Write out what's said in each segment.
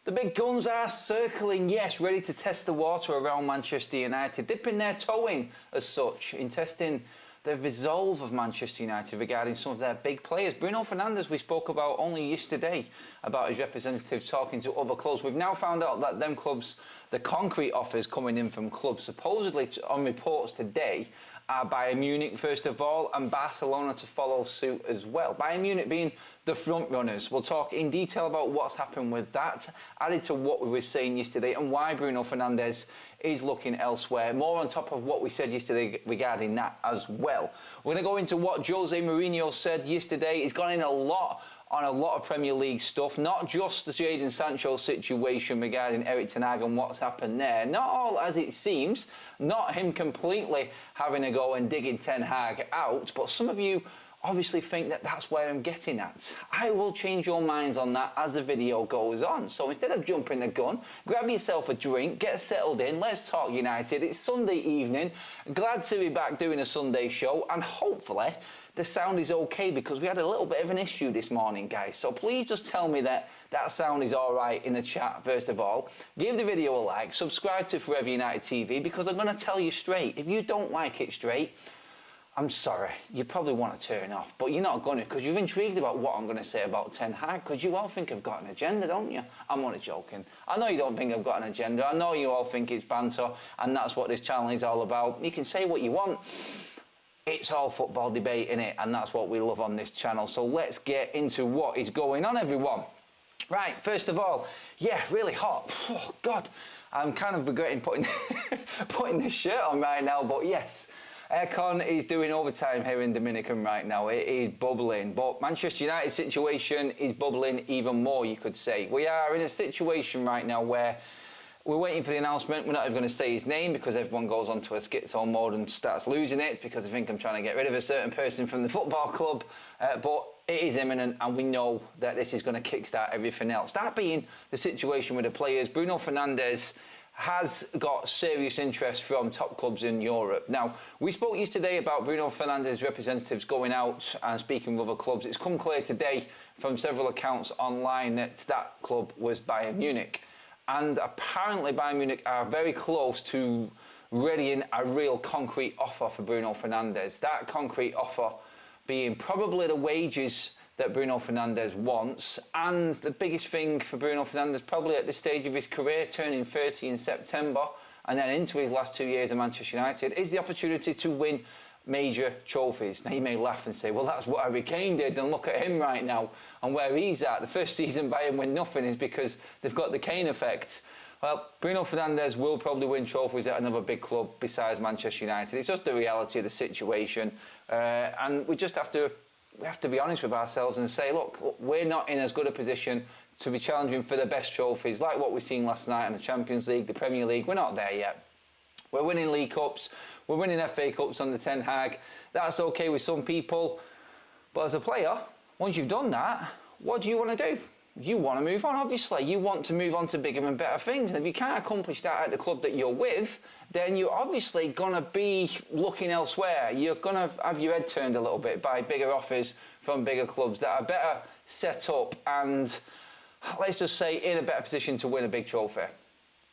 The big guns are circling, yes, ready to test the water around Manchester United, dipping their toe in as such, in testing the resolve of Manchester United regarding some of their big players. Bruno Fernandes, we spoke about only yesterday, about his representative talking to other clubs. We've now found out that them clubs, the concrete offers coming in from clubs, supposedly on reports today, are Bayern Munich first of all, and Barcelona to follow suit as well. Bayern Munich being the front runners. We'll talk in detail about what's happened with that, added to what we were saying yesterday and why Bruno Fernandes is looking elsewhere. More on top of what we said yesterday regarding that as well. We're going to go into what Jose Mourinho said yesterday. He's gone in a lot on a lot of Premier League stuff, not just the Jadon Sancho situation regarding Erik Ten Hag and what's happened there. Not all as it seems, not him completely having a go and digging Ten Hag out, but some of you obviously think that that's where I'm getting at. I will change your minds on that as the video goes on. So instead of jumping the gun, grab yourself a drink, get settled in, let's talk United. It's Sunday evening, glad to be back doing a Sunday show, and hopefully the sound is okay because we had a little bit of an issue this morning, guys. So please just tell me that that sound is all right in the chat, first of all. Give the video a like, subscribe to Forever United TV, because I'm going to tell you straight, if you don't like it straight, I'm sorry, you probably want to turn off, but you're not going to, because you're intrigued about what I'm going to say about Ten Hag, because you all think I've got an agenda, don't you? I'm only joking. I know you don't think I've got an agenda. I know you all think it's banter, and that's what this channel is all about. You can say what you want. It's all football debate, innit? And that's what we love on this channel. So let's get into what is going on, everyone. Right, first of all, yeah, really hot. Oh, God, I'm kind of regretting putting, putting this shirt on right now, but yes. Aircon is doing overtime here in Dominican right now. It is bubbling, but Manchester United situation is bubbling even more, you could say. We are in a situation right now where we're waiting for the announcement. We're not even going to say his name because everyone goes onto a schizo mode and starts losing it because I think I'm trying to get rid of a certain person from the football club. But it is imminent, and we know that this is going to kickstart everything else. That being the situation with the players, Bruno Fernandes has got serious interest from top clubs in Europe. Now, we spoke yesterday about Bruno Fernandes' representatives going out and speaking with other clubs. It's come clear today from several accounts online that that club was Bayern Munich. And apparently Bayern Munich are very close to readying a real concrete offer for Bruno Fernandes. That concrete offer being probably the wages that Bruno Fernandes wants, and the biggest thing for Bruno Fernandes probably at this stage of his career, turning 30 in September and then into his last 2 years at Manchester United, is the opportunity to win major trophies. Now you may laugh and say, well, that's what Harry Kane did, and look at him right now and where he's at. The first season Bayern win nothing is because they've got the Kane effect. Well, Bruno Fernandes will probably win trophies at another big club besides Manchester United. It's just the reality of the situation, and we just have to be honest with ourselves and say, look, we're not in as good a position to be challenging for the best trophies like what we've seen last night in the Champions League, the Premier League. We're not there yet. We're winning League Cups, we're winning FA Cups under Ten Hag. That's okay with some people, but as a player, once you've done that, what do you want to do? You want to move on, obviously. You want to move on to bigger and better things. And if you can't accomplish that at the club that you're with, then you're obviously going to be looking elsewhere. You're going to have your head turned a little bit by bigger offers from bigger clubs that are better set up and, let's just say, in a better position to win a big trophy.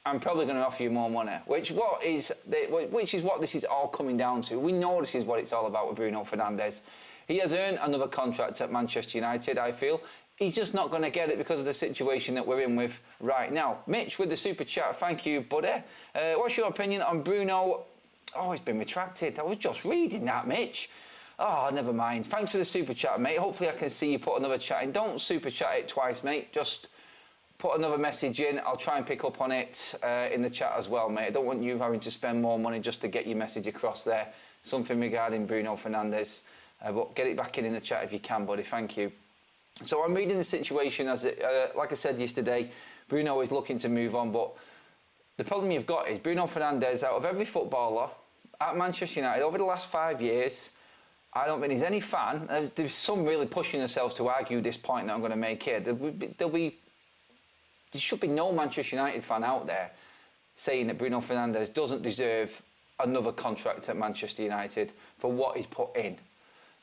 I'm probably going to offer you more money, which is what this is all coming down to. We know this is what it's all about with Bruno Fernandes. He has earned another contract at Manchester United, I feel. He's just not going to get it because of the situation that we're in with right now. Mitch with the super chat, thank you, buddy. What's your opinion on Bruno? Oh, it's been retracted. I was just reading that, Mitch. Oh, never mind. Thanks for the super chat, mate. Hopefully I can see you put another chat in. Don't super chat it twice, mate. Just put another message in. I'll try and pick up on it in the chat as well, mate. I don't want you having to spend more money just to get your message across there. Something regarding Bruno Fernandes. But get it back in the chat if you can, buddy. Thank you. So I'm reading the situation as it, like I said yesterday, Bruno is looking to move on, but the problem you've got is Bruno Fernandes, out of every footballer at Manchester United over the last 5 years, I don't think he's any fan. There's some really pushing themselves to argue this point that I'm going to make here. There should be no Manchester United fan out there saying that Bruno Fernandes doesn't deserve another contract at Manchester United for what he's put in.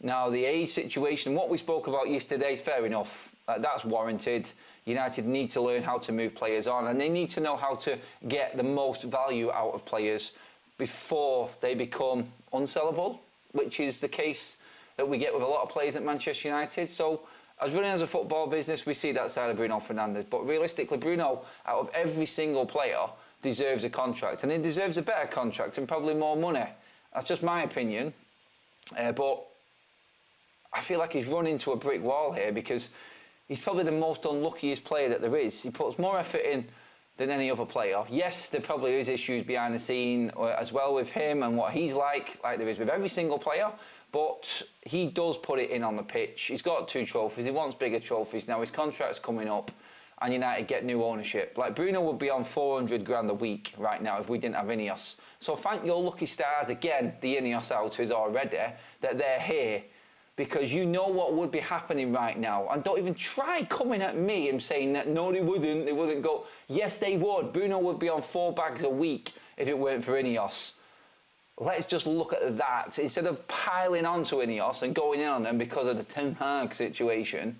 Now, the age situation, what we spoke about yesterday, fair enough. That's warranted. United need to learn how to move players on, and they need to know how to get the most value out of players before they become unsellable, which is the case that we get with a lot of players at Manchester United. So as running as a football business, we see that side of Bruno Fernandes, but realistically, Bruno, out of every single player, deserves a contract, and he deserves a better contract and probably more money. That's just my opinion, but I feel like he's run into a brick wall here because he's probably the most unluckiest player that there is. He puts more effort in than any other player. Yes, there probably is issues behind the scene as well with him and what he's like there is with every single player, but he does put it in on the pitch. He's got 2 trophies, he wants bigger trophies. Now his contract's coming up and United get new ownership. Like Bruno would be on 400 grand a week right now if we didn't have Inos. So thank your lucky stars, again, the Inos outers already, that they're here, because you know what would be happening right now. And don't even try coming at me and saying that, no, they wouldn't go. Yes, they would. Bruno would be on 4 bags a week if it weren't for Ineos. Let's just look at that. Instead of piling onto Ineos and going in on them because of the Ten Hag situation,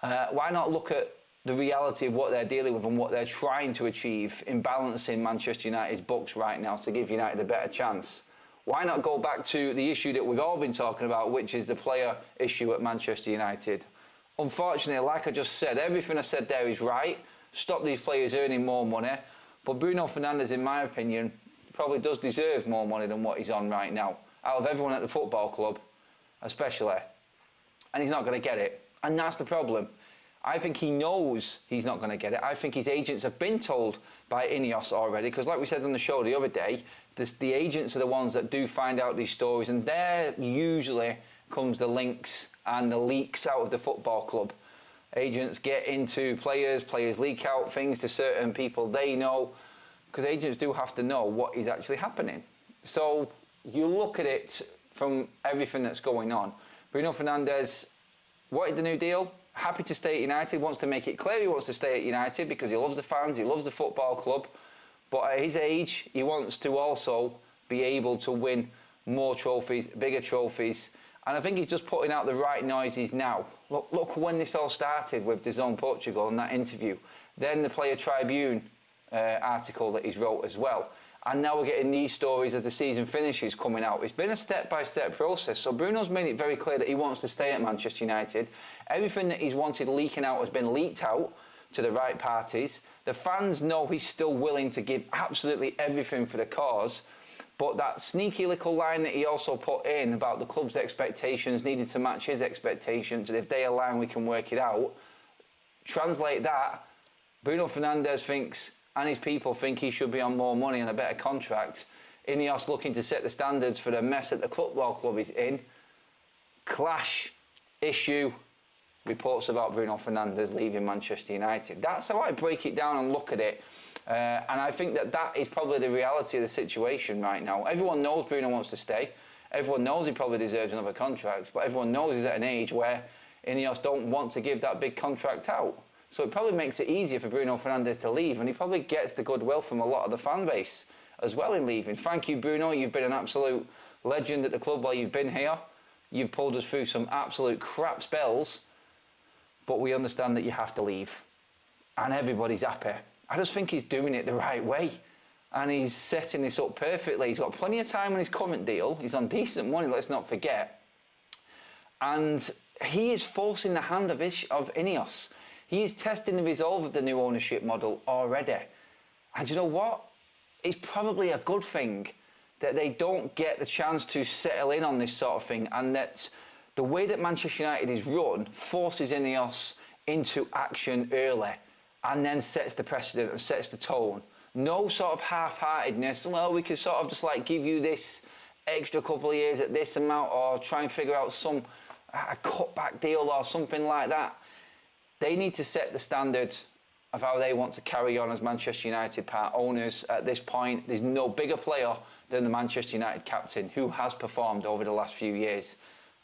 why not look at the reality of what they're dealing with and what they're trying to achieve in balancing Manchester United's books right now to give United a better chance? Why not go back to the issue that we've all been talking about, which is the player issue at Manchester United? Unfortunately, like I just said, everything I said there is right. Stop these players earning more money. But Bruno Fernandes, in my opinion, probably does deserve more money than what he's on right now, out of everyone at the football club, especially. And he's not going to get it. And that's the problem. I think he knows he's not going to get it. I think his agents have been told by Ineos already, because like we said on the show the other day, the agents are the ones that do find out these stories, and there usually comes the links and the leaks out of the football club. Agents get into players, players leak out things to certain people they know, because agents do have to know what is actually happening. So you look at it from everything that's going on. Bruno Fernandes wanted the new deal, happy to stay at United, wants to make it clear he wants to stay at United because he loves the fans, he loves the football club. But at his age, he wants to also be able to win more trophies, bigger trophies. And I think he's just putting out the right noises now. Look when this all started with DAZN Portugal and that interview. Then the Player Tribune article that he's wrote as well. And now we're getting these stories as the season finishes coming out. It's been a step-by-step process. So Bruno's made it very clear that he wants to stay at Manchester United. Everything that he's wanted leaking out has been leaked out to the right parties. The fans know he's still willing to give absolutely everything for the cause, but that sneaky little line that he also put in about the club's expectations needed to match his expectations, and if they align, we can work it out. Translate that, Bruno Fernandes thinks, and his people think he should be on more money and a better contract. Ineos looking to set the standards for the mess that the football club is in. Clash, issue, reports about Bruno Fernandes leaving Manchester United. That's how I break it down and look at it. And I think that is probably the reality of the situation right now. Everyone knows Bruno wants to stay. Everyone knows he probably deserves another contract, but everyone knows he's at an age where Ineos don't want to give that big contract out. So it probably makes it easier for Bruno Fernandes to leave, and he probably gets the goodwill from a lot of the fan base as well in leaving. Thank you, Bruno. You've been an absolute legend at the club while you've been here. You've pulled us through some absolute crap spells, but we understand that you have to leave. And everybody's happy. I just think he's doing it the right way. And he's setting this up perfectly. He's got plenty of time on his current deal. He's on decent money, let's not forget. And he is forcing the hand of Ineos. He is testing the resolve of the new ownership model already. And you know what? It's probably a good thing that they don't get the chance to settle in on this sort of thing, and that the way that Manchester United is run forces Ineos into action early and then sets the precedent and sets the tone. No sort of half-heartedness, well, we can sort of just like give you this extra couple of years at this amount, or try and figure out a cutback deal or something like that. They need to set the standard of how they want to carry on as Manchester United part owners at this point. There's no bigger player than the Manchester United captain who has performed over the last few years.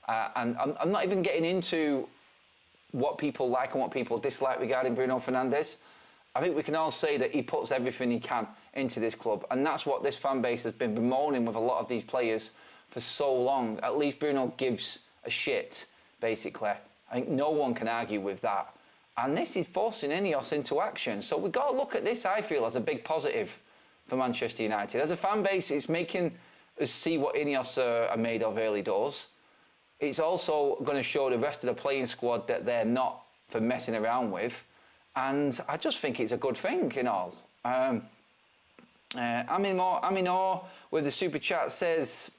And I'm not even getting into what people like and what people dislike regarding Bruno Fernandes. I think we can all say that he puts everything he can into this club, and that's what this fan base has been bemoaning with a lot of these players for so long. At least Bruno gives a shit, basically. I think no one can argue with that. And this is forcing Inos into action. So we've got to look at this, I feel, as a big positive for Manchester United. As a fan base, it's making us see what Inos are made of early doors. It's also going to show the rest of the playing squad that they're not for messing around with. And I just think it's a good thing in all. I'm in awe with the super chat says,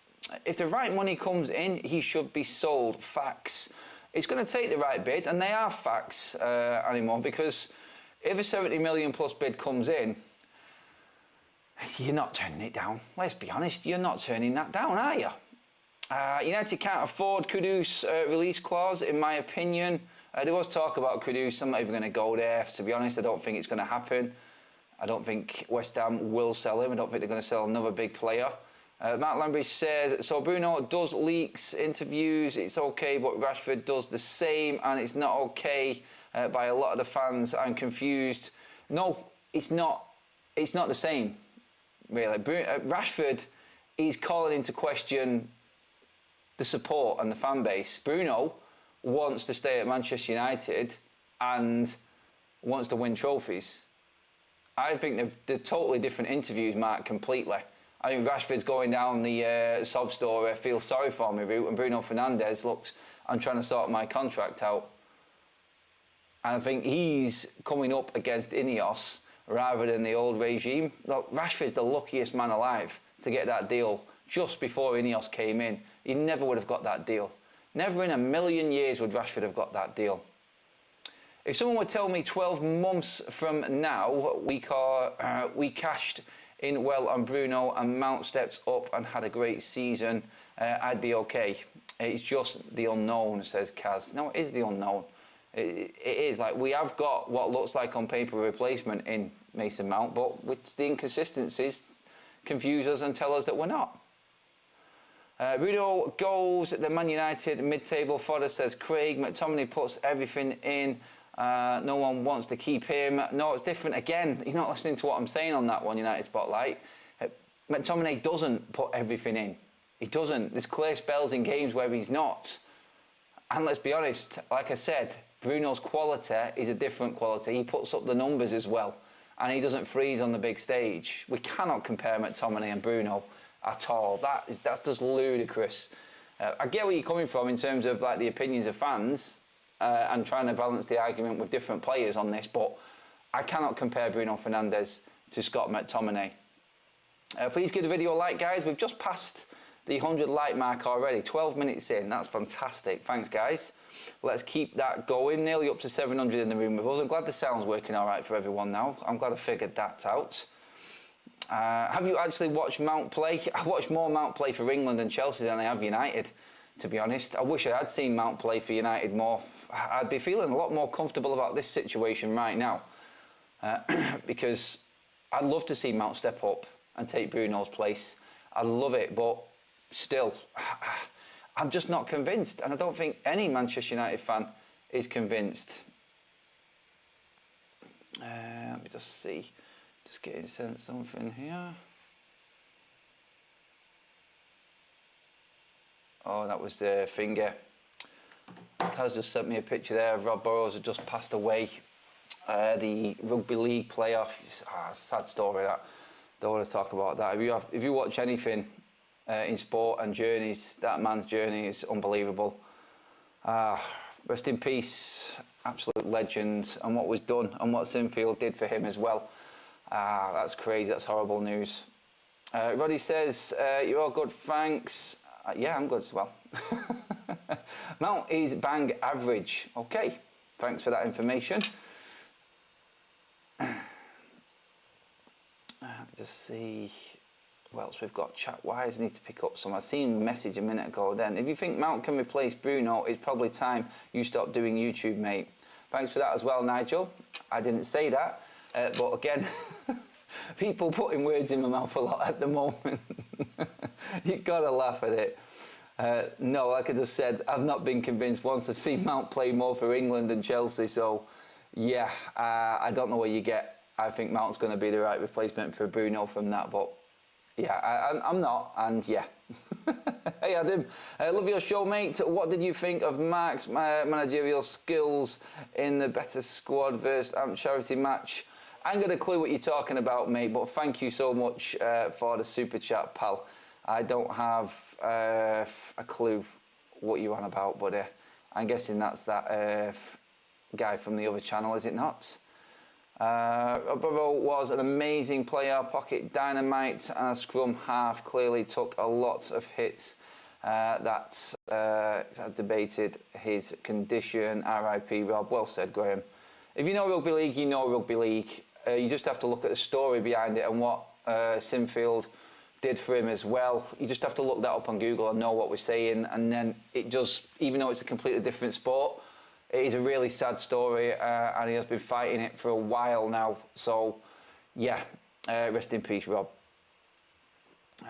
if the right money comes in, he should be sold. Facts. It's going to take the right bid, and they are facts anymore, because if a 70 million plus bid comes in, you're not turning it down. Let's be honest, you're not turning that down, are you? United can't afford Kudus' release clause, in my opinion. There was talk about Kudus. I'm not even going to go there. To be honest, I don't think it's going to happen. I don't think West Ham will sell him. I don't think they're going to sell another big player. Matt Lambridge says, so Bruno does leaks, interviews, it's okay, but Rashford does the same, and it's not okay by a lot of the fans. I'm confused. No, it's not. It's not the same, really. Rashford is calling into question the support and the fan base. Bruno wants to stay at Manchester United and wants to win trophies. I think they're totally different interviews, Mark, completely. I think Rashford's going down the sob story, feel sorry for me route, and Bruno Fernandes looks, I'm trying to sort my contract out. And I think he's coming up against Inos rather than the old regime. Look, Rashford's the luckiest man alive to get that deal just before Inos came in. He never would have got that deal. Never in a million years would Rashford have got that deal. If someone would tell me 12 months from now we cashed in well on Bruno and Mount steps up and had a great season, I'd be okay. It's just the unknown, says Kaz. No, it is the unknown. It is. Like, we have got what looks like on paper a replacement in Mason Mount, but with the inconsistencies confuse us and tell us that we're not. Bruno goes the Man United mid-table fodder, says Craig. McTominay puts everything in. No one wants to keep him. No, it's different again. You're not listening to what I'm saying on that one, United Spotlight. McTominay doesn't put everything in. He doesn't. There's clear spells in games where he's not. And let's be honest, like I said, Bruno's quality is a different quality. He puts up the numbers as well, and he doesn't freeze on the big stage. We cannot compare McTominay and Bruno at all. That's just ludicrous. I get where you're coming from in terms of like the opinions of fans, and trying to balance the argument with different players on this, but I cannot compare Bruno Fernandes to Scott McTominay. Please give the video a like, guys. We've just passed the 100 like mark already, 12 minutes in. That's fantastic. Thanks, guys. Let's keep that going. Nearly up to 700 in the room with us. I'm glad the sound's working all right for everyone now. I'm glad I figured that out. Have you actually watched Mount play? I watched more Mount play for England and Chelsea than I have United, to be honest. I wish I had seen Mount play for United more. I'd be feeling a lot more comfortable about this situation right now, because I'd love to see Mount step up and take Bruno's place. I'd love it, but still, I'm just not convinced, and I don't think any Manchester United fan is convinced. Let me just see, just getting sent something here. Oh, that was the finger. Kaz just sent me a picture there of Rob Burrow had just passed away. The rugby league player. Sad story that. Don't want to talk about that. If you watch anything in sport and journeys, that man's journey is unbelievable. Rest in peace, absolute legend, and what was done and what Sinfield did for him as well. That's crazy. That's horrible news. Roddy says, you're all good, thanks. Yeah, I'm good as well. Mount is bang average. Okay, thanks for that information. Just see what else we've got chat-wise. I need to pick up some. I seen a message a minute ago then. If you think Mount can replace Bruno, it's probably time you stop doing YouTube, mate. Thanks for that as well, Nigel. I didn't say that, but again, people putting words in my mouth a lot at the moment. You've got to laugh at it. No, like I just said, I've not been convinced once. I've seen Mount play more for England than Chelsea, so yeah, I don't know what you get. I think Mount's going to be the right replacement for Bruno from that, but Yeah, I'm not, and yeah. Hey Adam, love your show, mate. What did you think of Mark's managerial skills in the better squad versus charity match? I ain't got a clue what you're talking about, mate, but thank you so much for the super chat, pal. I don't have a clue what you're on about, but I'm guessing that's that guy from the other channel, is it not? Rob Burrow was an amazing player, pocket dynamite, and a scrum half. Clearly took a lot of hits. That debated his condition. R.I.P. Rob. Well said, Graham. If you know rugby league, you know rugby league. You just have to look at the story behind it and what Sinfield did for him as well. You just have to look that up on Google and know what we're saying, and then it does, even though it's a completely different sport, it is a really sad story, and he has been fighting it for a while now. So, yeah, rest in peace, Rob.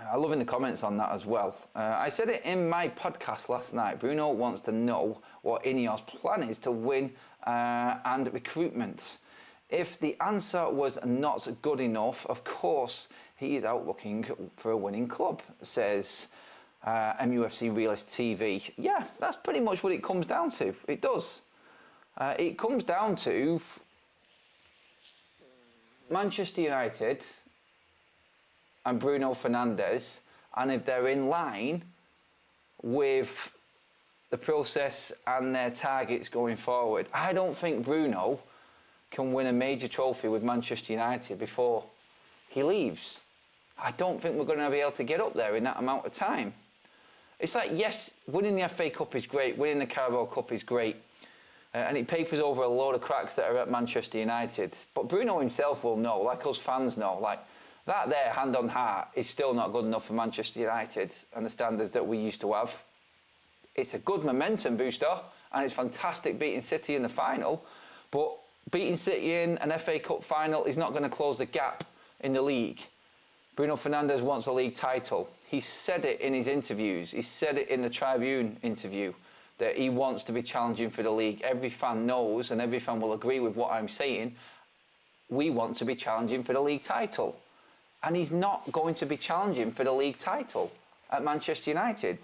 I'm loving the comments on that as well. I said it in my podcast last night. Bruno wants to know what Inos' plan is to win and recruitment. If the answer was not good enough, of course, he is out looking for a winning club, says MUFC Realist TV. Yeah, that's pretty much what it comes down to. It does. It comes down to Manchester United and Bruno Fernandes, and if they're in line with the process and their targets going forward. I don't think Bruno can win a major trophy with Manchester United before he leaves. I don't think we're going to be able to get up there in that amount of time. It's like, yes, winning the FA Cup is great, winning the Carabao Cup is great, and it papers over a load of cracks that are at Manchester United. But Bruno himself will know, like us fans know, like that there, hand on heart, is still not good enough for Manchester United and the standards that we used to have. It's a good momentum booster, and it's fantastic beating City in the final, but beating City in an FA Cup final is not going to close the gap in the league. Bruno Fernandes wants a league title. He said it in his interviews. He said it in the Tribune interview, that he wants to be challenging for the league. Every fan knows, and every fan will agree with what I'm saying. We want to be challenging for the league title. And he's not going to be challenging for the league title at Manchester United.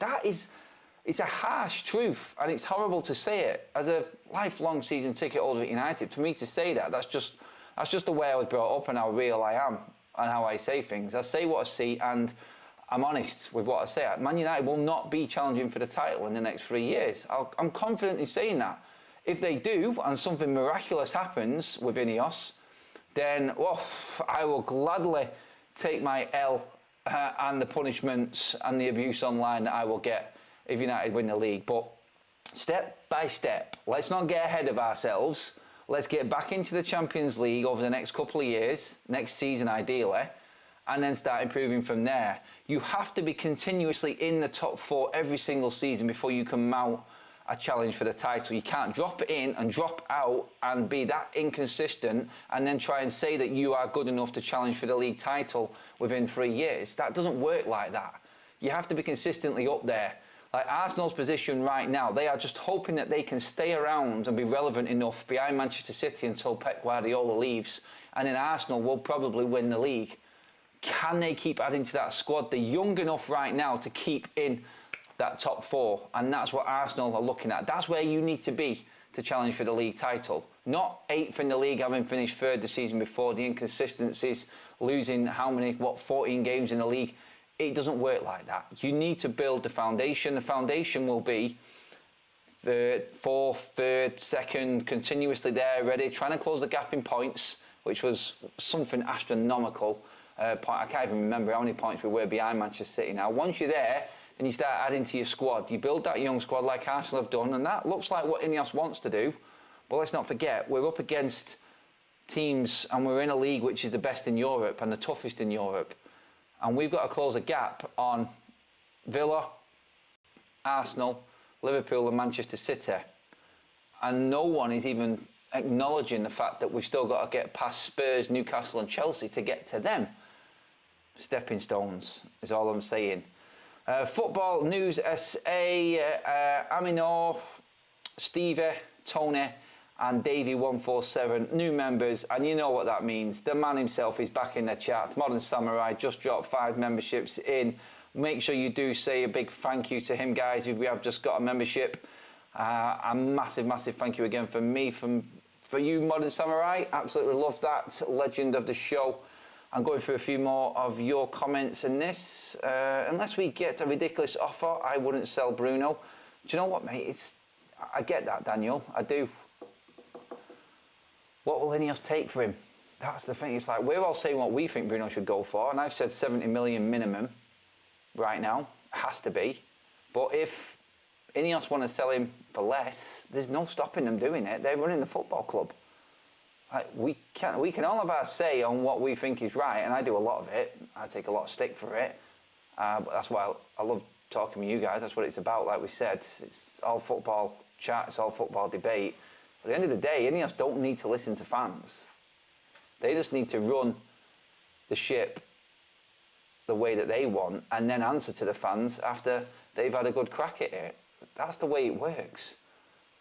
It's a harsh truth, and it's horrible to say it. As a lifelong season ticket holder at United, for me to say that, that's just the way I was brought up and how real I am and how I say things. I say what I see, and I'm honest with what I say. Man United will not be challenging for the title in the next 3 years. I'm confident in saying that. If they do, and something miraculous happens with Inos, then I will gladly take my L and the punishments and the abuse online that I will get if United win the league. But step by step, let's not get ahead of ourselves. Let's get back into the Champions League over the next couple of years, next season ideally, and then start improving from there. You have to be continuously in the top 4 every single season before you can mount a challenge for the title. You can't drop it in and drop out and be that inconsistent and then try and say that you are good enough to challenge for the league title within 3 years. That doesn't work like that. You have to be consistently up there. Like Arsenal's position right now, they are just hoping that they can stay around and be relevant enough behind Manchester City until Pep Guardiola leaves, and then Arsenal will probably win the league. Can they keep adding to that squad? They're young enough right now to keep in that top 4, and that's what Arsenal are looking at. That's where you need to be to challenge for the league title. Not 8th in the league, having finished 3rd the season before, the inconsistencies, losing 14 games in the league. It doesn't work like that. You need to build the foundation. The foundation will be 3rd, 4th, 3rd, 2nd, continuously there, ready, trying to close the gap in points, which was something astronomical. I can't even remember how many points we were behind Manchester City now. Once you're there, and you start adding to your squad. You build that young squad like Arsenal have done, and that looks like what Inos wants to do. But let's not forget, we're up against teams, and we're in a league which is the best in Europe and the toughest in Europe. And we've got to close a gap on Villa, Arsenal, Liverpool and Manchester City. And no one is even acknowledging the fact that we've still got to get past Spurs, Newcastle and Chelsea to get to them. Stepping stones is all I'm saying. Football News SA, Amino, Stevie, Tony and Davey147, new members, and you know what that means. The man himself is back in the chat. Modern Samurai just dropped 5 memberships in. Make sure you do say a big thank you to him, guys, if we have just got a membership. A massive thank you again from me, for you, Modern Samurai. Absolutely love that. Legend of the show. I'm going through a few more of your comments in this. Unless we get a ridiculous offer, I wouldn't sell Bruno. Do you know what, mate? I get that, Daniel. I do. What will Ineos take for him? That's the thing. It's like, we're all saying what we think Bruno should go for, and I've said 70 million minimum right now. It has to be. But if Ineos want to sell him for less, there's no stopping them doing it. They're running the football club. Like, we can all have our say on what we think is right, and I do a lot of it. I take a lot of stick for it. But that's why I love talking with you guys. That's what it's about. Like we said, it's all football chat, it's all football debate. At the end of the day, Ineos don't need to listen to fans. They just need to run the ship the way that they want, and then answer to the fans after they've had a good crack at it. That's the way it works.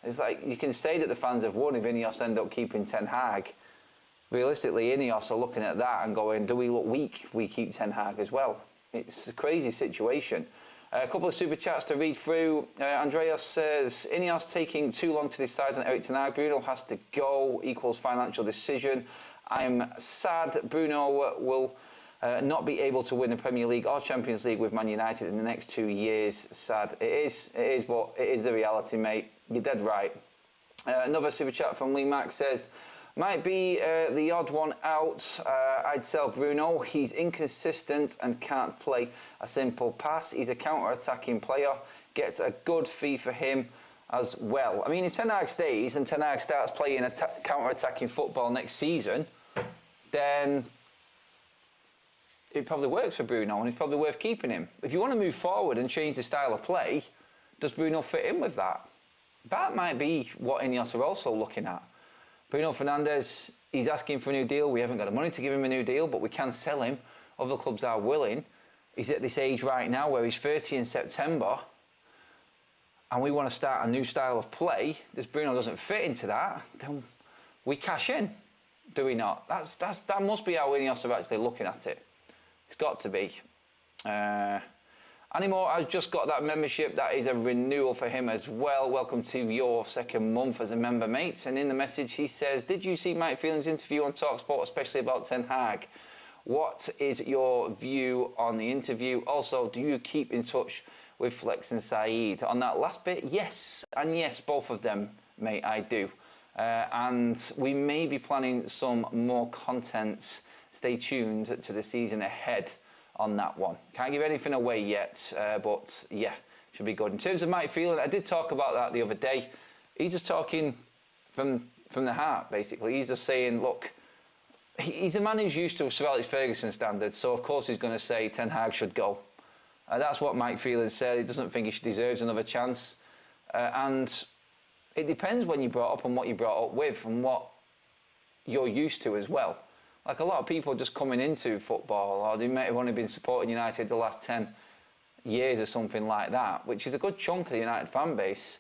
It's like, you can say that the fans have won if Ineos end up keeping Ten Hag. Realistically, Ineos are looking at that and going, do we look weak if we keep Ten Hag as well? It's a crazy situation. A couple of super chats to read through. Andreas says, Ineos taking too long to decide on Eric Ten Hag. Bruno has to go, equals financial decision. I'm sad Bruno will not be able to win the Premier League or Champions League with Man United in the next 2 years. Sad. It is, but it is the reality, mate. You're dead right. Another super chat from Lee Mack says, might be the odd one out. I'd sell Bruno. He's inconsistent and can't play a simple pass. He's a counter-attacking player. Gets a good fee for him as well. I mean, if Ten Hag stays and Ten Hag starts playing counter-attacking football next season, then it probably works for Bruno, and it's probably worth keeping him. If you want to move forward and change the style of play, does Bruno fit in with that? That might be what Ineos are also looking at. Bruno Fernandes, he's asking for a new deal. We haven't got the money to give him a new deal, but we can sell him. Other clubs are willing. He's at this age right now where he's 30 in September, and we want to start a new style of play. This Bruno doesn't fit into that, then we cash in, do we not? That must be how Ineos are actually looking at it. It's got to be. Anymore has just got that membership. That is a renewal for him as well. Welcome to your second month as a member, mate. And in the message he says, did you see Mike Phelan's interview on TalkSport, especially about Ten Hag? What is your view on the interview? Also, do you keep in touch with Flex and Saeed? On that last bit, yes. And yes, both of them, mate, I do. And we may be planning some more content. Stay tuned to the season ahead on that one. Can't give anything away yet, but yeah, should be good. In terms of Mike Phelan, I did talk about that the other day. He's just talking from the heart, basically. He's just saying, look, he's a man who's used to Sir Alex Ferguson standards, so of course he's going to say Ten Hag should go. That's what Mike Phelan said. He doesn't think he deserves another chance. And it depends when you brought up and what you brought up with and what you're used to as well. Like, a lot of people just coming into football, or they might have only been supporting United the last 10 years or something like that, which is a good chunk of the United fan base,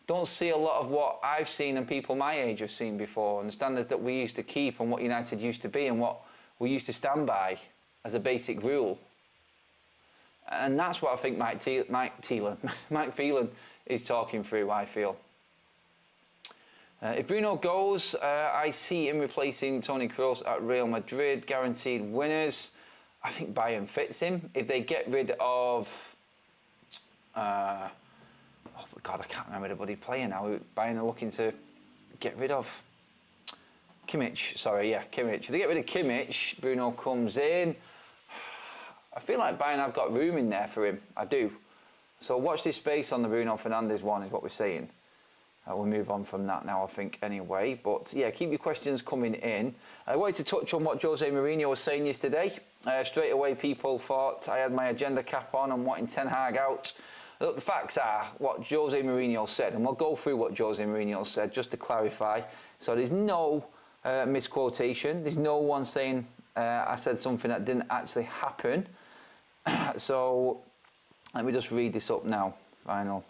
don't see a lot of what I've seen and people my age have seen before, and the standards that we used to keep and what United used to be and what we used to stand by as a basic rule. And that's what I think Mike Phelan is talking through, I feel. If Bruno goes, I see him replacing Toni Kroos at Real Madrid, guaranteed winners. I think Bayern fits him. If they get rid of... oh, God, I can't remember the bloody player now. Bayern are looking to get rid of... Kimmich, sorry, yeah, Kimmich. If they get rid of Kimmich, Bruno comes in. I feel like Bayern have got room in there for him. I do. So watch this space on the Bruno Fernandes one is what we're saying. We'll move on from that now, I think, anyway. But, yeah, keep your questions coming in. I wanted to touch on what Jose Mourinho was saying yesterday. Straight away, people thought I had my agenda cap on and wanting Ten Hag out. Look, the facts are what Jose Mourinho said, and we'll go through what Jose Mourinho said just to clarify. So there's no misquotation. There's no one saying I said something that didn't actually happen. So let me just read this up now, final.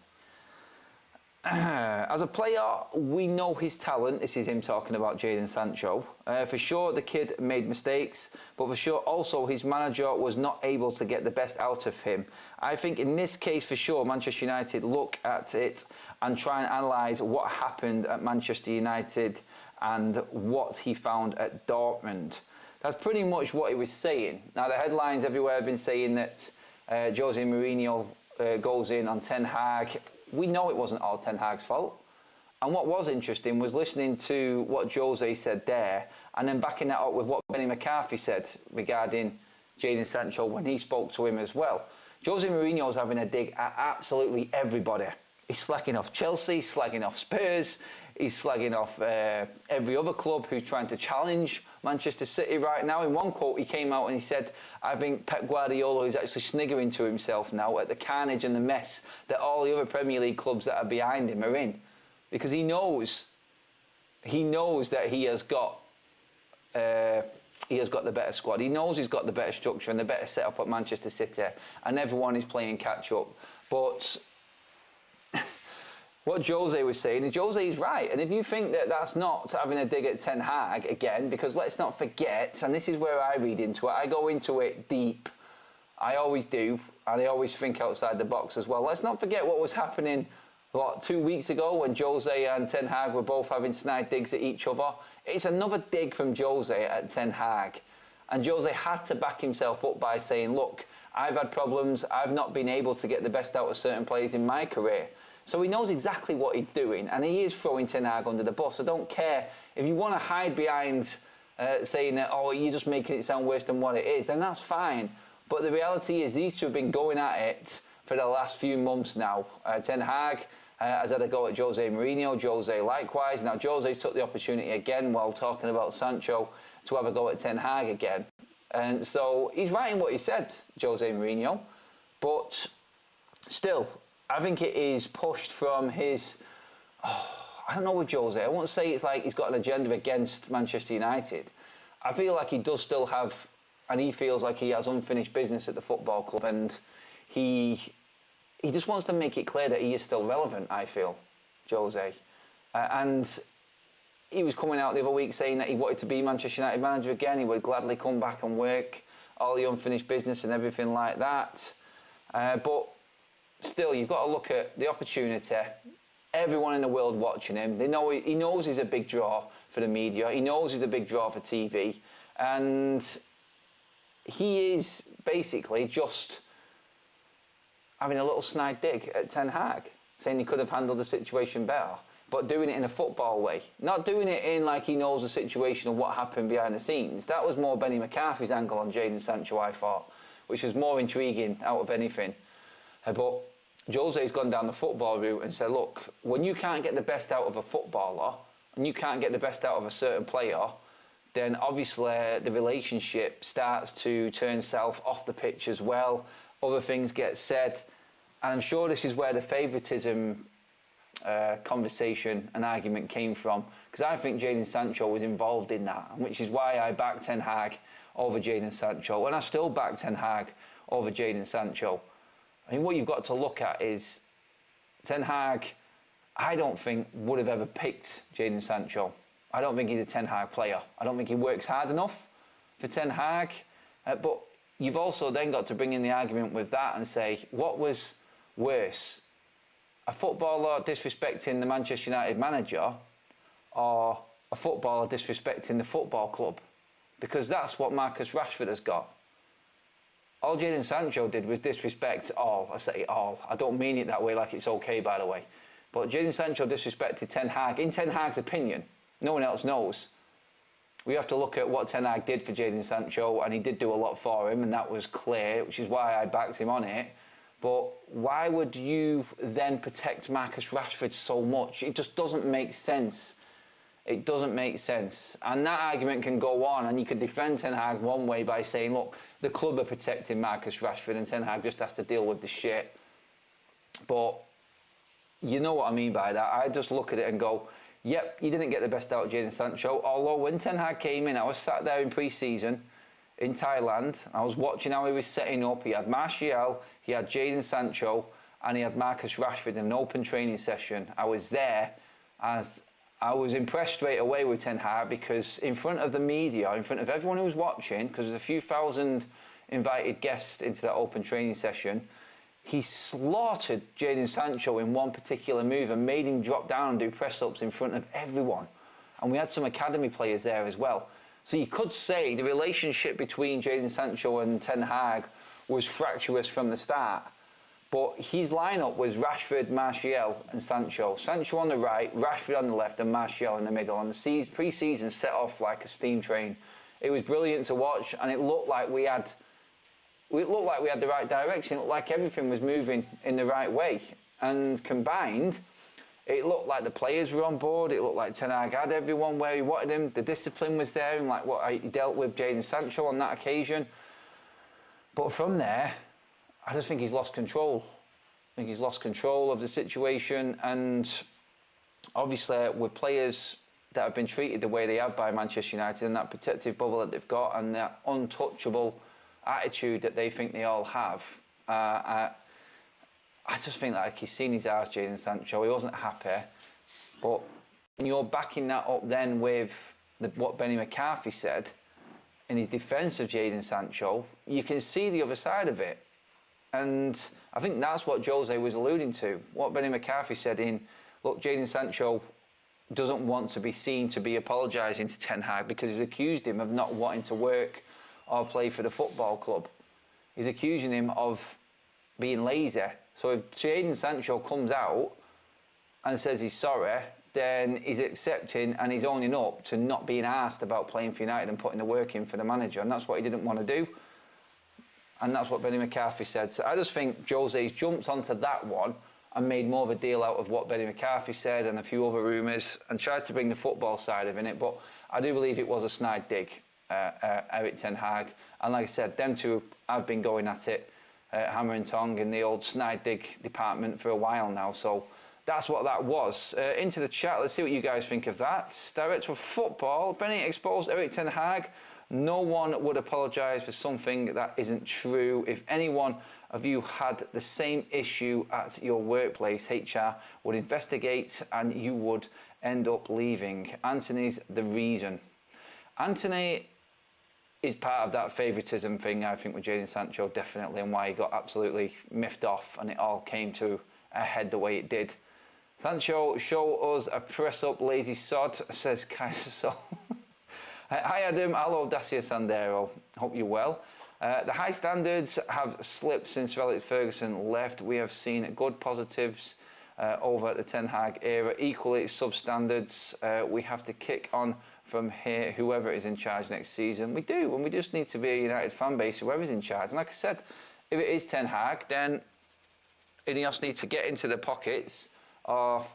As a player, we know his talent. This is him talking about Jadon Sancho. For sure, the kid made mistakes, but for sure, also his manager was not able to get the best out of him. I think in this case, for sure, Manchester United look at it and try and analyse what happened at Manchester United and what he found at Dortmund. That's pretty much what he was saying. Now, the headlines everywhere have been saying that Jose Mourinho goes in on Ten Hag. We know it wasn't all Ten Hag's fault. And what was interesting was listening to what Jose said there and then backing that up with what Benny McCarthy said regarding Jadon Sancho when he spoke to him as well. Jose Mourinho's having a dig at absolutely everybody. He's slagging off Chelsea, slagging off Spurs, he's slagging off every other club who's trying to challenge Manchester City right now. In one quote, he came out and he said, I think Pep Guardiola is actually sniggering to himself now at the carnage and the mess that all the other Premier League clubs that are behind him are in. Because he knows that he has got the better squad. He knows he's got the better structure and the better setup at Manchester City, and everyone is playing catch up. But what Jose was saying is Jose is right. And if you think that that's not having a dig at Ten Hag again, because let's not forget, and this is where I read into it, I go into it deep. I always do. And I always think outside the box as well. Let's not forget what was happening, 2 weeks ago when Jose and Ten Hag were both having snide digs at each other. It's another dig from Jose at Ten Hag. And Jose had to back himself up by saying, look, I've had problems. I've not been able to get the best out of certain players in my career. So he knows exactly what he's doing, and he is throwing Ten Hag under the bus. I don't care if you want to hide behind saying that, oh, you're just making it sound worse than what it is, then that's fine. But the reality is these two have been going at it for the last few months now. Ten Hag has had a go at Jose Mourinho, Jose likewise. Now, Jose took the opportunity again while talking about Sancho to have a go at Ten Hag again. And so he's right in what he said, Jose Mourinho. But still, I think it is pushed from his, I don't know with Jose, I won't say it's like he's got an agenda against Manchester United. I feel like he does still have, and he feels like he has unfinished business at the football club, and he just wants to make it clear that he is still relevant, I feel, Jose. And he was coming out the other week saying that he wanted to be Manchester United manager again, he would gladly come back and work all the unfinished business and everything like that. But still, you've got to look at the opportunity. Everyone in the world watching him. They know he knows he's a big draw for the media. He knows he's a big draw for TV. And he is basically just having a little snide dig at Ten Hag, saying he could have handled the situation better, but doing it in a football way. Not doing it in like he knows the situation of what happened behind the scenes. That was more Benny McCarthy's angle on Jadon Sancho, I thought, which was more intriguing out of anything. But Jose's gone down the football route and said, look, when you can't get the best out of a footballer and you can't get the best out of a certain player, then obviously the relationship starts to turn south off the pitch as well. Other things get said. And I'm sure this is where the favouritism conversation and argument came from, because I think Jadon Sancho was involved in that, which is why I backed Ten Hag over Jadon Sancho. And I still back Ten Hag over Jadon Sancho. I mean, what you've got to look at is Ten Hag, I don't think would have ever picked Jadon Sancho. I don't think he's a Ten Hag player. I don't think he works hard enough for Ten Hag. But you've also then got to bring in the argument with that and say, what was worse? A footballer disrespecting the Manchester United manager or a footballer disrespecting the football club? Because that's what Marcus Rashford has got. All Jadon Sancho did was disrespect all. I say all. I don't mean it that way like it's okay, by the way. But Jadon Sancho disrespected Ten Hag. In Ten Hag's opinion, no one else knows. We have to look at what Ten Hag did for Jadon Sancho, and he did do a lot for him, and that was clear, which is why I backed him on it. But why would you then protect Marcus Rashford so much? It just doesn't make sense. It doesn't make sense. And that argument can go on, and you can defend Ten Hag one way by saying, look, the club are protecting Marcus Rashford and Ten Hag just has to deal with the shit. But you know what I mean by that. I just look at it and go, yep, you didn't get the best out of Jadon Sancho. Although when Ten Hag came in, I was sat there in pre-season in Thailand. I was watching how he was setting up. He had Martial, he had Jadon Sancho, and he had Marcus Rashford in an open training session. I was there, as I was impressed straight away with Ten Hag, because in front of the media, in front of everyone who was watching, because there's a few thousand invited guests into that open training session, he slaughtered Jadon Sancho in one particular move and made him drop down and do press-ups in front of everyone. And we had some academy players there as well. So you could say the relationship between Jadon Sancho and Ten Hag was fractious from the start. But his lineup was Rashford, Martial and Sancho. Sancho on the right, Rashford on the left and Martial in the middle. And the pre-season set off like a steam train. It was brilliant to watch, and it looked like we had the right direction. It looked like everything was moving in the right way. And combined, it looked like the players were on board. It looked like Ten Hag had everyone where he wanted him. The discipline was there, and like what he dealt with Jadon Sancho on that occasion. But from there, I just think he's lost control. I think he's lost control of the situation, and obviously with players that have been treated the way they have by Manchester United and that protective bubble that they've got and that untouchable attitude that they think they all have, I just think like he's seen his ass, Jadon Sancho. He wasn't happy, but when you're backing that up then with what Benny McCarthy said in his defence of Jadon Sancho, you can see the other side of it. And I think that's what Jose was alluding to. What Benny McCarthy said in, look, Jadon Sancho doesn't want to be seen to be apologising to Ten Hag because he's accused him of not wanting to work or play for the football club. He's accusing him of being lazy. So if Jadon Sancho comes out and says he's sorry, then he's accepting and he's owning up to not being asked about playing for United and putting the work in for the manager. And that's what he didn't want to do. And that's what Benny McCarthy said. So I just think Jose's jumped onto that one and made more of a deal out of what Benny McCarthy said and a few other rumours and tried to bring the football side of it. But I do believe it was a snide dig, Erik Ten Hag. And like I said, them two have been going at it, hammer and tong, in the old snide dig department for a while now. So that's what that was. Into the chat, let's see what you guys think of that. Director of Football, Benny exposed Erik Ten Hag. No one would apologise for something that isn't true. If any one of you had the same issue at your workplace, HR would investigate and you would end up leaving. Anthony's the reason. Anthony is part of that favouritism thing, I think, with Jadon Sancho, definitely, and why he got absolutely miffed off and it all came to a head the way it did. Sancho, show us a press-up lazy sod, says Kaiser Sol. Hi Adam, hello Dacia Sandero, hope you're well. The high standards have slipped since Alex Ferguson left. We have seen good positives over the Ten Hag era. Equally substandards, we have to kick on from here, whoever is in charge next season. We do, and we just need to be a United fan base, whoever's in charge. And like I said, if it is Ten Hag, then Inos needs to get into the pockets or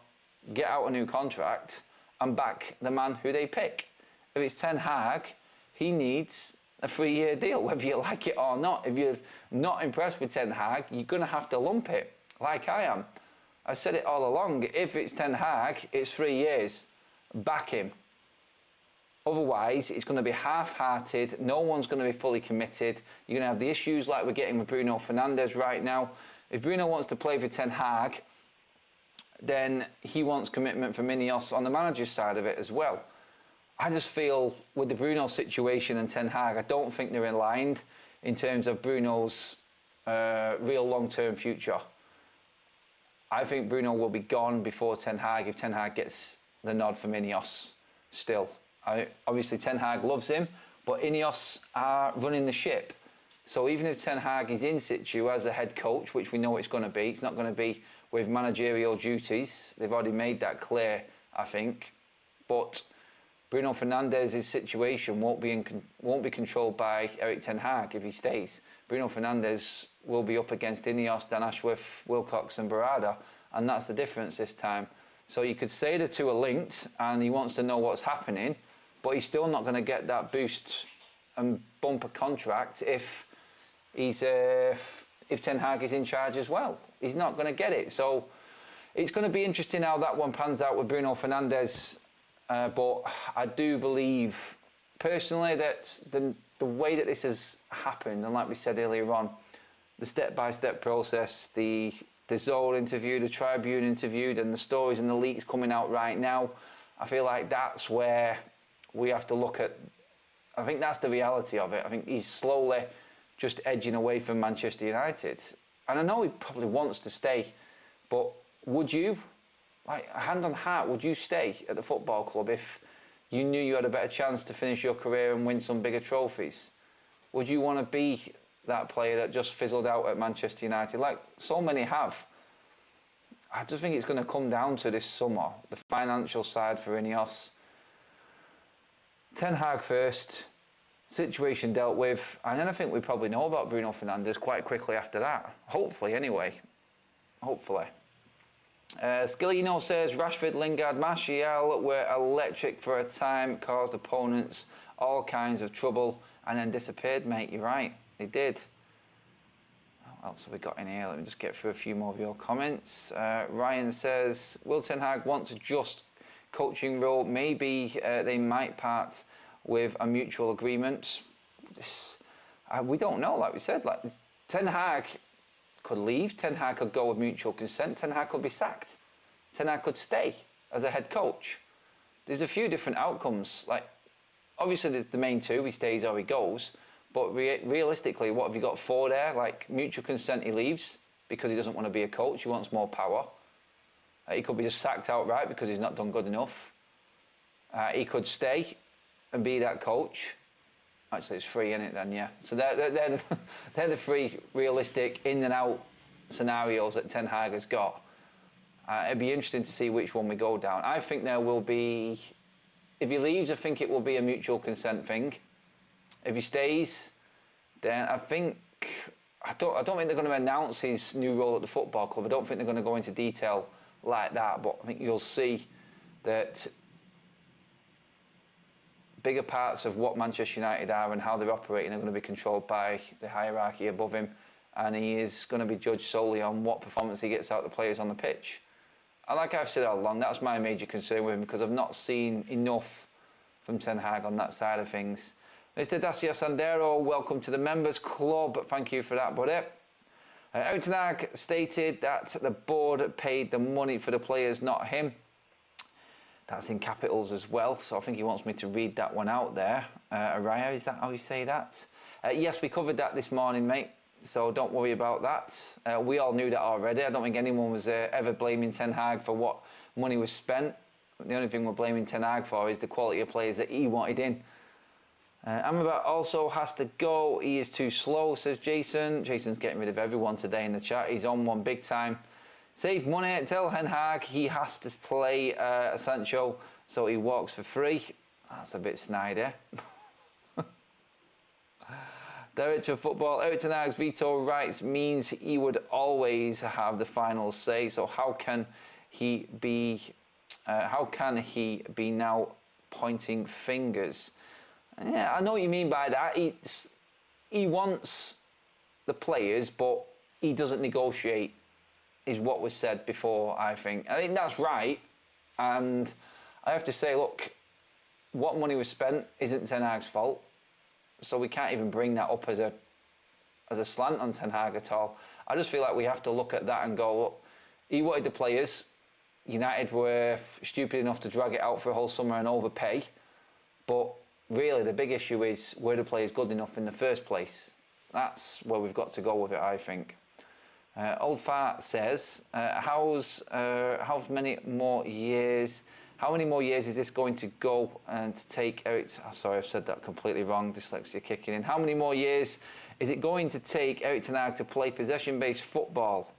get out a new contract and back the man who they pick. If it's Ten Hag, he needs a 3-year deal, whether you like it or not. If you're not impressed with Ten Hag, you're going to have to lump it, like I am. I've said it all along. If it's Ten Hag, it's 3 years. Back him. Otherwise, it's going to be half-hearted. No one's going to be fully committed. You're going to have the issues like we're getting with Bruno Fernandes right now. If Bruno wants to play for Ten Hag, then he wants commitment from Inos on the manager's side of it as well. I just feel with the Bruno situation and Ten Hag, I don't think they're aligned in terms of Bruno's real long-term future. I think Bruno will be gone before Ten Hag if Ten Hag gets the nod from Inos still. Obviously, Ten Hag loves him, but Inos are running the ship. So even if Ten Hag is in situ as the head coach, which we know it's going to be, it's not going to be with managerial duties. They've already made that clear, I think. But Bruno Fernandes' situation won't be controlled by Erik Ten Hag if he stays. Bruno Fernandes will be up against Inos, Dan Ashworth, Wilcox and Barada, and that's the difference this time. So you could say the two are linked and he wants to know what's happening, but he's still not going to get that boost and bumper contract if Ten Hag is in charge as well. He's not going to get it. So it's going to be interesting how that one pans out with Bruno Fernandes. But I do believe personally that the way that this has happened, and like we said earlier on, the step-by-step process, the the Zone interview, the Tribune interviewed, and the stories and the leaks coming out right now, I feel like that's where we have to look at. I think that's the reality of it. I think he's slowly just edging away from Manchester United. And I know he probably wants to stay, but would you, like, hand on heart, would you stay at the football club if you knew you had a better chance to finish your career and win some bigger trophies? Would you want to be that player that just fizzled out at Manchester United, like so many have? I just think it's going to come down to this summer, the financial side for Inos. Ten Hag first, situation dealt with, and then I think we probably know about Bruno Fernandes quite quickly after that. Hopefully, anyway. Hopefully. Skillino says Rashford, Lingard, Martial were electric for a time, caused opponents all kinds of trouble, and then disappeared, mate. You're right, they did. What else have we got in here? Let me just get through a few more of your comments. Ryan says, will Ten Hag want to just coaching role? Maybe they might part with a mutual agreement. We don't know, like we said. Like, Ten Hag could leave, Ten Hag could go with mutual consent, Ten Hag could be sacked, Ten Hag could stay as a head coach. There's a few different outcomes. Like, obviously there's the main two, he stays or he goes, but realistically, what have you got for there? Like, mutual consent, he leaves because he doesn't want to be a coach, he wants more power. He could be just sacked outright because he's not done good enough. He could stay and be that coach. Actually, it's free, isn't it, then, yeah. So they're the three realistic in and out scenarios that Ten Hag has got. It'd be interesting to see which one we go down. I think there will be, if he leaves, I think it will be a mutual consent thing. If he stays, then I think, I don't think they're going to announce his new role at the football club. I don't think they're going to go into detail like that, but I think you'll see that bigger parts of what Manchester United are and how they're operating are going to be controlled by the hierarchy above him, and he is going to be judged solely on what performance he gets out of the players on the pitch. And like I've said all along, that's my major concern with him, because I've not seen enough from Ten Hag on that side of things. Mr Dacia Sandero, welcome to the members club. Thank you for that, buddy. Ten Hag stated that the board paid the money for the players, not him. That's in capitals as well, so I think he wants me to read that one out there. Araya, is that how you say that? Yes, we covered that this morning, mate, so don't worry about that. We all knew that already. I don't think anyone was ever blaming Ten Hag for what money was spent. The only thing we're blaming Ten Hag for is the quality of players that he wanted in. Amrabat also has to go. He is too slow, says Jason. Jason's getting rid of everyone today in the chat. He's on one big time. Save money, tell Ten Hag he has to play Sancho, so he walks for free. That's a bit snide, eh? Director of Football, Eric Ten Hag's veto rights means he would always have the final say, so how can he be now pointing fingers? Yeah, I know what you mean by that. He wants the players, but he doesn't negotiate, is what was said before, I think. I think that's right. And I have to say, look, what money was spent isn't Ten Hag's fault. So we can't even bring that up as a slant on Ten Hag at all. I just feel like we have to look at that and go, look, he wanted the players. United were stupid enough to drag it out for a whole summer and overpay. But really, the big issue is, were the players good enough in the first place? That's where we've got to go with it, I think. Old Fart says, how many more years is this going to go and to take Eric? Oh, sorry, I've said that completely wrong. Dyslexia kicking in. How many more years is it going to take Eric Ten Hag to play possession-based football?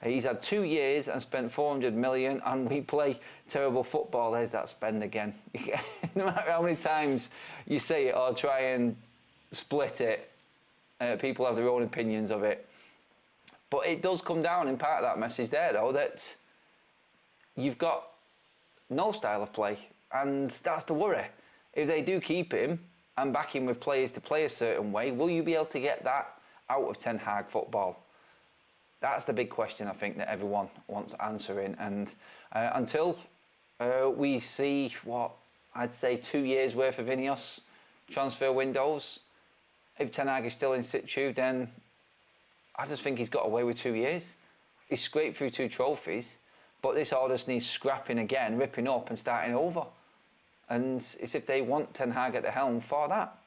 He's had 2 years and spent 400 million, and we play terrible football. There's that spend again. No matter how many times you say it or try and split it, people have their own opinions of it. But it does come down in part of that message there, though, that you've got no style of play, and that's the worry. If they do keep him and back him with players to play a certain way, will you be able to get that out of Ten Hag football? That's the big question, I think, that everyone wants answering. And until we see what I'd say 2 years worth of Inos transfer windows, if Ten Hag is still in situ, then I just think he's got away with 2 years. he scraped through 2 trophies, but this all just needs scrapping again, ripping up and starting over. And it's if they want Ten Hag at the helm for that.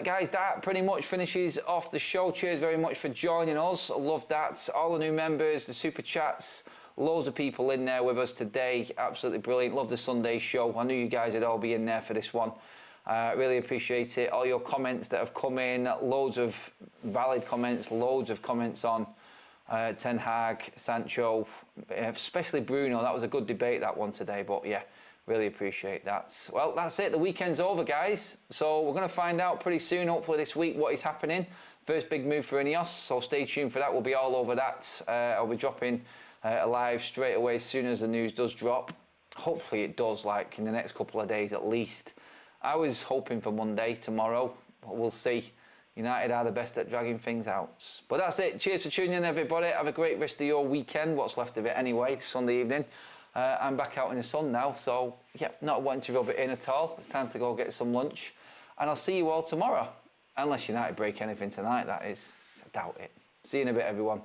Guys, that pretty much finishes off the show. Cheers very much for joining us. I love that. All the new members, the super chats, loads of people in there with us today. Absolutely brilliant. Love the Sunday show. I knew you guys would all be in there for this one. Really appreciate it. All your comments that have come in, loads of valid comments, loads of comments on Ten Hag, Sancho, especially Bruno. That was a good debate, that one today, but yeah, really appreciate that. Well, that's it. The weekend's over, guys. So we're going to find out pretty soon, hopefully this week, what is happening. First big move for Inos, so stay tuned for that. We'll be all over that. I'll be dropping a live straight away as soon as the news does drop. Hopefully it does, like in the next couple of days at least. I was hoping for Monday, tomorrow, but we'll see. United are the best at dragging things out. But that's it. Cheers for tuning in, everybody. Have a great rest of your weekend, what's left of it anyway, Sunday evening. I'm back out in the sun now, so yeah, not wanting to rub it in at all. It's time to go get some lunch. And I'll see you all tomorrow. Unless United break anything tonight, that is. I doubt it. See you in a bit, everyone.